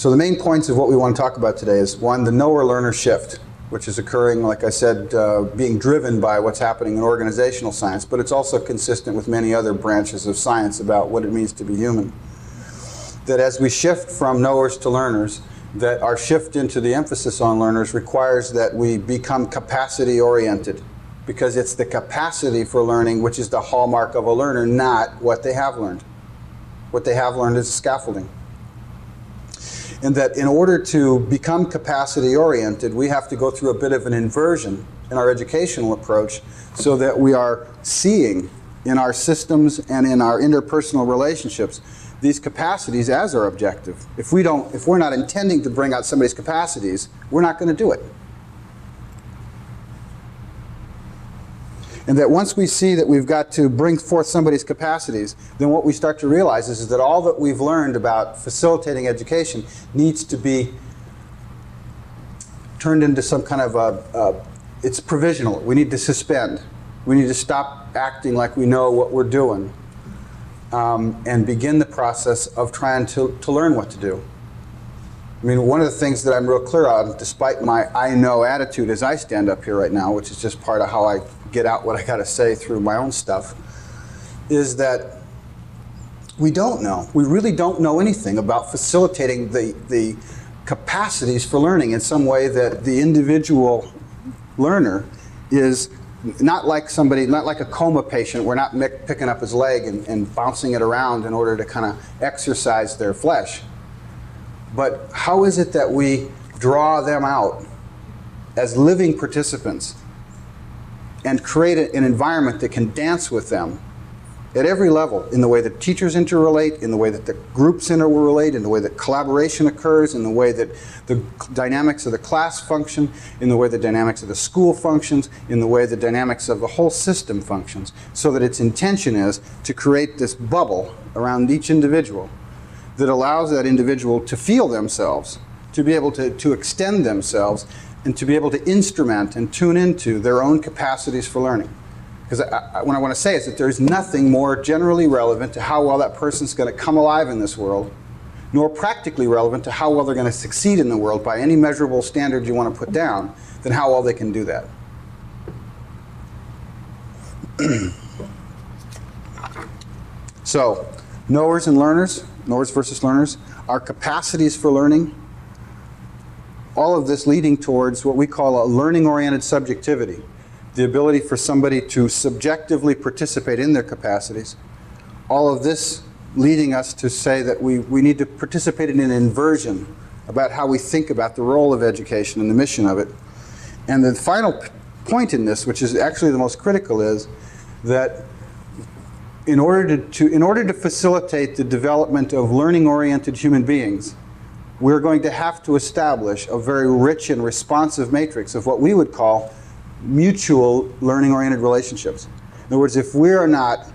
So the main points of what we want to talk about today is, one, the knower-learner shift, which is occurring, like I said, being driven by what's happening in organizational science, but it's also consistent with many other branches of science about what it means to be human. That as we shift from knowers to learners, that our shift into the emphasis on learners requires that we become capacity-oriented, because it's the capacity for learning which is the hallmark of a learner, not what they have learned. What they have learned is scaffolding. And that in order to become capacity-oriented, we have to go through a bit of an inversion in our educational approach so that we are seeing in our systems and in our interpersonal relationships these capacities as our objective. If we're not intending to bring out somebody's capacities, we're not going to do it. And that once we see that we've got to bring forth somebody's capacities, then what we start to realize is that all that we've learned about facilitating education needs to be turned into some kind of it's provisional. We need to suspend. We need to stop acting like we know what we're doing and begin the process of trying to learn what to do. I mean, one of the things that I'm real clear on, despite my I know attitude as I stand up here right now, which is just part of how I get out what I got to say through my own stuff, is that we don't know. We really don't know anything about facilitating the capacities for learning in some way that the individual learner is not like somebody, not like a coma patient. We're not picking up his leg and bouncing it around in order to kind of exercise their flesh. But how is it that we draw them out as living participants and create an environment that can dance with them at every level, in the way that teachers interrelate, in the way that the groups interrelate, in the way that collaboration occurs, in the way that the dynamics of the class function, in the way the dynamics of the school functions, in the way the dynamics of the whole system functions, so that its intention is to create this bubble around each individual that allows that individual to feel themselves, to be able to extend themselves, and to be able to instrument and tune into their own capacities for learning. Because what I want to say is that there's nothing more generally relevant to how well that person's going to come alive in this world, nor practically relevant to how well they're going to succeed in the world by any measurable standard you want to put down, than how well they can do that. So, knowers and learners, knowers versus learners, our capacities for learning, all of this leading towards what we call a learning-oriented subjectivity, the ability for somebody to subjectively participate in their capacities. All of this leading us to say that we need to participate in an inversion about how we think about the role of education and the mission of it. And the final point in this, which is actually the most critical, is that in order to facilitate the development of learning-oriented human beings, we're going to have to establish a very rich and responsive matrix of what we would call mutual learning-oriented relationships. In other words, if we're not,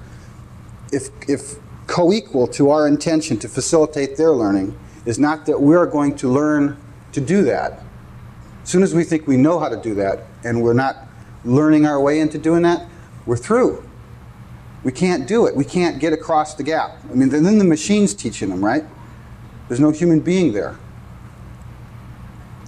if co-equal to our intention to facilitate their learning is not that we're going to learn to do that. As soon as we think we know how to do that and we're not learning our way into doing that, we're through. We can't do it. We can't get across the gap. I mean, then the machine's teaching them, right? There's no human being there.